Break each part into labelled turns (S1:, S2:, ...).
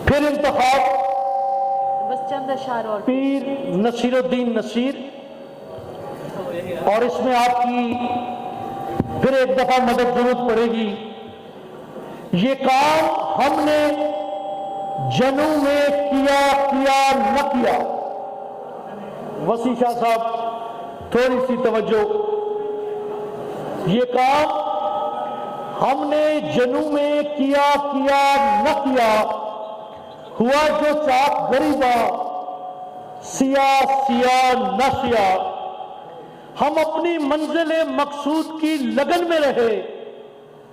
S1: फिर इंतखाब
S2: बस चंद अशार और
S1: पीर नसीरुद्दीन नसीर, और इसमें आपकी फिर एक दफा मदद जरूरत पड़ेगी। ये काम हमने जनू में किया न किया। वसी शाह साहब थोड़ी सी तवज्जो। ये काम हमने जनू में किया न किया, हुआ जो चाक गरीबा सिया न सिया। हम अपनी मंजिल मकसूद की लगन में रहे,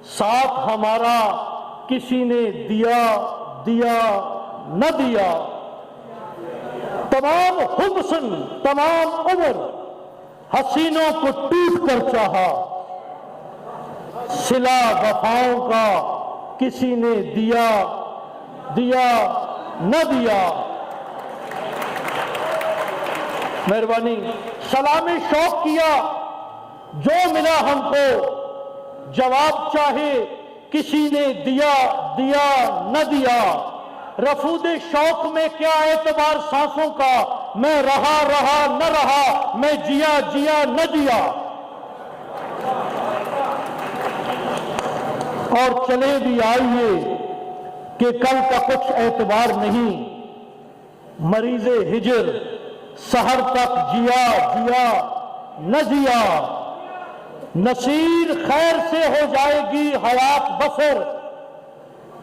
S1: साथ हमारा किसी ने दिया न दिया। तमाम हुस्न तमाम उम्र हसीनों को टूट कर चाहा, सिला वफाओं का किसी ने दिया न दिया। मेहरबानी। सलामी शौक किया, जो मिला हमको जवाब चाहे किसी ने दिया न दिया। रफूदे शौक में क्या एतबार सांसों का, मैं रहा न रहा, मैं जिया न जिया। और चले भी आइए कि कल का कुछ एतबार नहीं, मरीज़े हिजर सहर तक जिया न जिया। नसीर खैर से हो जाएगी हयात बसर,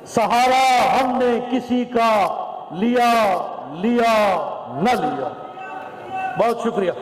S1: सहारा हमने किसी का लिया न लिया। बहुत शुक्रिया।